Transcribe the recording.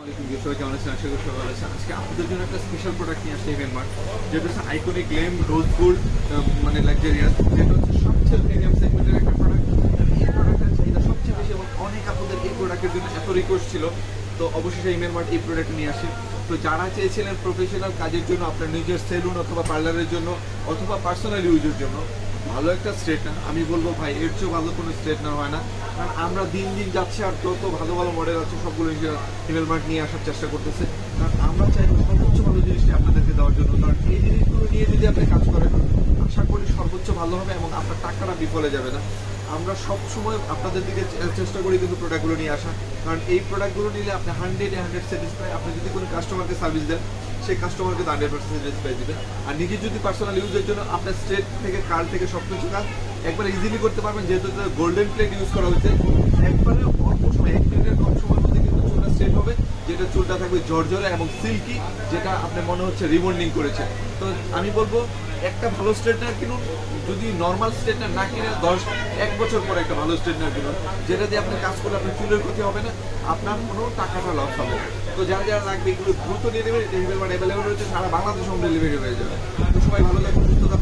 সবাই কেমন আছেন? আশা করি সবাই ভালো আছেন। আজকে আপনাদের জন্য একটা স্পেশাল প্রোডাক্ট নিয়ে আসছে ইভেনমার্ট, যেটা হচ্ছে আইকনিক লেম রোজ গোল্ড, মানে লাক্সারিয়াস, যেটা হচ্ছে সবচেয়ে প্রিমিয়াম সেগমেন্টের একটা প্রোডাক্ট। এই প্রোডাক্টের চাহিদা সবচেয়ে বেশি এবং অনেক আপনাদের এই প্রোডাক্টের জন্য এত রিকোয়েস্ট ছিল, তো অবশেষে ইভেনমার্ট এই প্রোডাক্ট নিয়ে আসে। তো যারা চেয়েছিলেন প্রফেশনাল কাজের জন্য, আপনার নিজের সেলুন অথবা পার্লারের জন্য অথবা পার্সোনাল ইউজের জন্য ভালো একটা স্ট্রেটনার, আমি বলবো ভাই এর চেয়েও ভালো কোনো স্ট্রেটনার হয় না। কারণ আমরা দিন দিন যাচ্ছি আর যত ভালো ভালো মডেল আছে সবগুলো ইভেনমার্ট নিয়ে আসার চেষ্টা করতেছে। কারণ আমরা চাইবো সর্বোচ্চ ভালো জিনিসটি আপনাদেরকে দেওয়ার জন্য। কারণ এই জিনিসগুলো নিয়ে যদি আপনি কাজ করেন, আশা করি সর্বোচ্চ ভালো হবে এবং আপনার টাকাটা বিফলে যাবে না। আমরা সব সময় আপনাদের দিকে চেষ্টা করি কিন্তু প্রোডাক্টগুলো নিয়ে আসা। কারণ এই প্রোডাক্টগুলো নিলে আপনি 100 স্যাটিসফাই। আপনি যদি কোনো কাস্টমারকে সার্ভিস দেন, সেই কাস্টমারকে 100% স্যাটিসফাই দিবেন। আর নিজে যদি পার্সোনাল ইউজের জন্য আপনার স্ট্রেট থেকে কার্ল থেকে সব কিছু কাজ একবার ইজিলি করতে পারবেন, যেহেতু গোল্ডেন প্লেট ইউজ করা হয়েছে। একবারে অল্প সময়, 1 মিনিটের কম সময়ের মধ্যে কিন্তু চুলটা স্ট্রেট হবে, যেটা চুলটা থাকবে ঝরঝরে এবং সিল্কি, যেটা আপনি মনে হচ্ছে রিবন্ডিং করেছে। তো আমি বলবো একটা ভালো স্ট্রেটনার কিনুন। যদি নর্মাল স্ট্রেটনার না কিনে 1 বছর পরে একটা ভালো স্ট্রেটনার কিনুন, যেটা দিয়ে আপনি কাজ করলে আপনার চুলের ক্ষতি হবে না, আপনার কোনো টাকাটা লস হবে না। তো যারা যারা লাগবে এগুলো দ্রুত নিয়ে নেবেন। এটা ইভেনমার্ট অ্যাভেলেবল রয়েছে, সারা বাংলাদেশ হোম ডেলিভারি হয়ে যাবে। তো সবাই ভালো থাকবেন, সুস্থ থাকবেন।